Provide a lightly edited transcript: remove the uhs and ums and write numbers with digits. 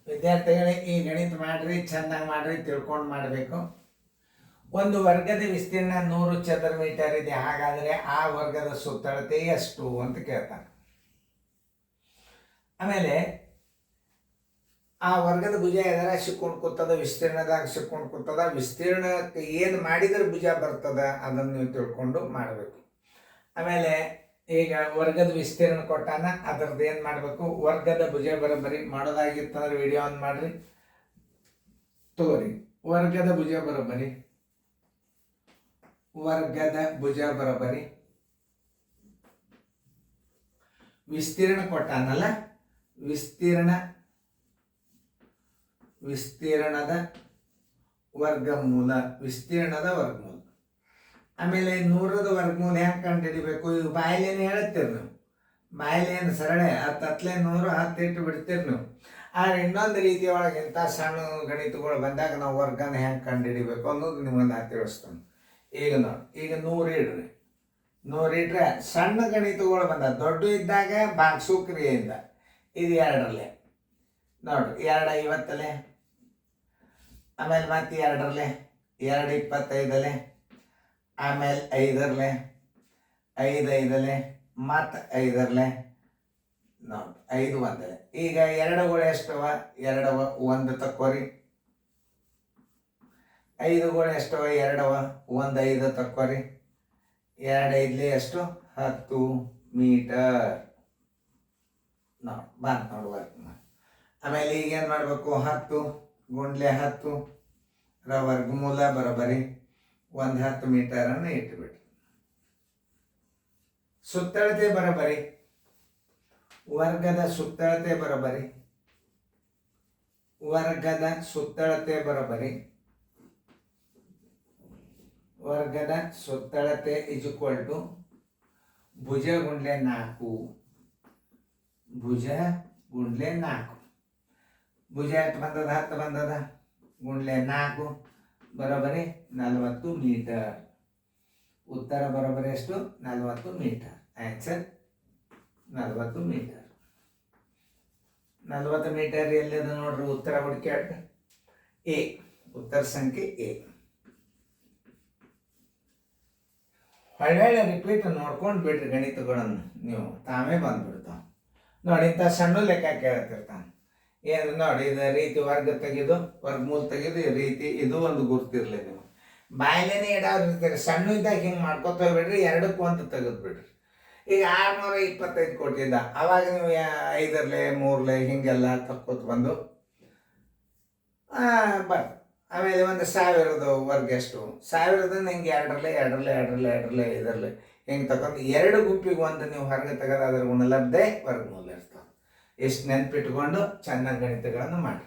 ವಿದ್ಯಾರ್ಥಿಗಳೇ, ಈ ಗಣಿತ ಮಾಡ್ರಿ, ಚೆನ್ನಾಗಿ ಮಾಡ್ರಿ, ತಿಳ್ಕೊಂಡು ಮಾಡಬೇಕು. ಒಂದು ವರ್ಗದ ವಿಸ್ತೀರ್ಣ 100 ಚದರ ಮೀಟರ್ ಇದೆ. ಹಾಗಾದರೆ ಆ ವರ್ಗದ ಸುತ್ತಳತೆ ಎಷ್ಟು ಅಂತ ಕೇಳ್ತಾನೆ. ಆಮೇಲೆ ಆ ವರ್ಗದ ಭುಜ ಎದರ ಸಿಕ್ಕೊಂಡು ಕೂತದ, ವಿಸ್ತೀರ್ಣದಾಗ ಸಿಕ್ಕೊಂಡು ಕೂತದ, ವಿಸ್ತೀರ್ಣಕ್ಕೆ ಏನು ಮಾಡಿದ್ರೆ ಭುಜ ಬರ್ತದ ಅದನ್ನು ನೀವು ತಿಳ್ಕೊಂಡು ಮಾಡಬೇಕು. ಆಮೇಲೆ ಈಗ ವರ್ಗದ ವಿಸ್ತೀರ್ಣ ಕೊಟ್ಟಾನ, ಅದ್ರದ್ದು ಏನು ಮಾಡಬೇಕು, ವರ್ಗದ ಭುಜ ಬರೋಬ್ಬರಿ ಮಾಡೋದಾಗಿತ್ತಂದ್ರೆ ವಿಡಿಯೋ ಆನ್ ಮಾಡ್ರಿ, ತಗೋರಿ. ವರ್ಗದ ಭುಜ ಬರೋಬ್ಬರಿ, ವರ್ಗದ ಭುಜ ಬರೋಬ್ಬರಿ ವಿಸ್ತೀರ್ಣ ಕೊಟ್ಟಾನಲ್ಲ, ವಿಸ್ತೀರ್ಣದ ವರ್ಗಮೂಲ, ವಿಸ್ತೀರ್ಣದ ವರ್ಗಮೂಲ. ಆಮೇಲೆ 100ದ ವರ್ಗಮೂಲ ಹೆಂಗೆ ಕಂಡು ಹಿಡಿಬೇಕು? ಈಗ ಬಾಯಿಲೇನು ಹೇಳ್ತೀರಿ ನೀವು, ಬಾಯಿಲೇನು ಸರಳೆ 10 100 10 ಇಟ್ಟು ಬಿಡ್ತೀರಿ ನೀವು. ಆದರೆ ಇನ್ನೊಂದು ರೀತಿ ಒಳಗೆ ಇಂಥ ಸಣ್ಣ ಗಣಿತಗಳು ಬಂದಾಗ ನಾವು ವರ್ಗನ ಹೆಂಗೆ ಕಂಡು ಹಿಡಿಬೇಕು ಅನ್ನೋದು ನಿಮಗೆ ನಾ ತಿಳಿಸ್ತಾನೆ. ಈಗ ನೋಡಿ, ಈಗ 100 ಇಡ್ರಿ, 100 ಇಟ್ರೆ ಸಣ್ಣ ಗಣಿತಗಳು ಬಂದ, ದೊಡ್ಡ ಇದ್ದಾಗ ಭಾಗಿಸು ಕ್ರಿಯೆಯಿಂದ ಇದು 2ರಲ್ಲೇ ನೋಡ್ರಿ, 2 50 ಆಮೇಲೆ ಮತ್ತೆ 2ರಲ್ಲೇ 2 25 ಆಮೇಲೆ 5ರಲ್ಲೇ 5 5 ಮತ್ತು 5ರಲ್ಲೇ ನೋಡಿ 5 1. ಈಗ 2ಗಳು ಎಷ್ಟವ? 2 1 ತಕ್ಕೋರಿ. 5ಗಳು ಎಷ್ಟವ? 2 1 5 ತಕ್ಕೋರಿ. 2 5 ಎಷ್ಟು? 10 ಮೀಟರ್ ನೋಡಿ ಬಂತು ನೋಡುವ. ಆಮೇಲೆ ಈಗೇನು ಮಾಡಬೇಕು? 10 ಗುಂಡ್ಲೆ 10 ವರ್ಗಮೂಲ ಬರೋಬ್ಬರಿ 10 ಮೀಟರನ್ನು ಇಟ್ಟುಬಿಟ್ರಿ. ಸುತ್ತಳತೆ ಬರೋಬ್ಬರಿ, ವರ್ಗದ ಸುತ್ತಳತೆ ಬರೋಬ್ಬರಿ, ವರ್ಗದ ಸುತ್ತಳತೆ ಬರೋಬ್ಬರಿ, ವರ್ಗದ ಸುತ್ತಳತೆ = ಭುಜ ಗುಂಡ್ಲೆ 4, ಭುಜ ಗುಂಡ್ಲೆ 4. ಭುಜ ಎಷ್ಟು ಬಂದದ? 10 ಬಂದದ, ಗುಂಡ್ಲೆ 4 ಬರೋಬ್ಬರಿ 40 ಮೀಟರ್. ಉತ್ತರ ಬರೋಬ್ಬರಿ ಎಷ್ಟು? 40 ಮೀಟರ್. Answer 40 metre. 40 ಮೀಟರ್ ಎಲ್ಲಿದೆ ನೋಡ್ರಿ, ಉತ್ತರ ಹುಡುಕ್ಯಾಡ್ರಿ. ಎ, ಉತ್ತರ ಸಂಖ್ಯೆ ಎ. ಒಳ್ಳೆ ರಿಪೀಟ್ ನೋಡ್ಕೊಂಡು ಬಿಡ್ರಿ ಗಣಿತಗಳನ್ನು, ನೀವು ತಾವೇ ಬಂದ್ಬಿಡ್ತಾವ ನೋಡಿ. ಇಂಥ ಸಣ್ಣ ಲೆಕ್ಕ ಕೇಳ್ತಿರ್ತಾನೆ. ಏನು ನೋಡಿ, ಇದು ರೀತಿ ವರ್ಗ ತೆಗೆದು ವರ್ಗಮೂಲ ತೆಗೆದು ಈ ರೀತಿ, ಇದು ಒಂದು ಗುರ್ತಿರ್ಲಿ. ನೀವು ಬಾಯಿಲೇನೆ ಇಡಾವ್ರಿರ್ತೀರಿ, ಸಣ್ಣ ಇದ್ದಾಗ ಹಿಂಗೆ ಮಾಡ್ಕೊತ ಬಿಡ್ರಿ, 2ಕ್ಕೆ 1 ತೆಗೆದು ಬಿಡ್ರಿ. ಈಗ 625 ಕೊಟ್ಟಿದ್ದ, ಅವಾಗ ನೀವು 5ರಲ್ಲೇ 3ರಲ್ಲೇ ಹಿಂಗೆಲ್ಲ ತಕ್ಕೋತ ಬಂದು ಬರ್ರಿ. ಆಮೇಲೆ 1000ದ ವರ್ಗ ಎಷ್ಟು? 1000ದ ಹಿಂಗೆ 2ರಲ್ಲೇ 2ರಲ್ಲೇ 2ರಲ್ಲೇ 2ರಲ್ಲೇ 5ರಲ್ಲೇ ಹಿಂಗೆ ತಗೊಂಡು 2 ಗುಂಪಿಗೆ 1 ನೀವು ಹೊರಗೆ ತೆಗೆದು ಅದ್ರ ಗುಣಲಬ್ಧೆ ವರ್ಗಮೂಲ ಇರ್ತಾವೆ. ಎಷ್ಟು ನೆನಪಿಟ್ಕೊಂಡು ಚೆನ್ನಾಗಿ ಗಣಿತಗಳನ್ನು ಮಾಡಿ.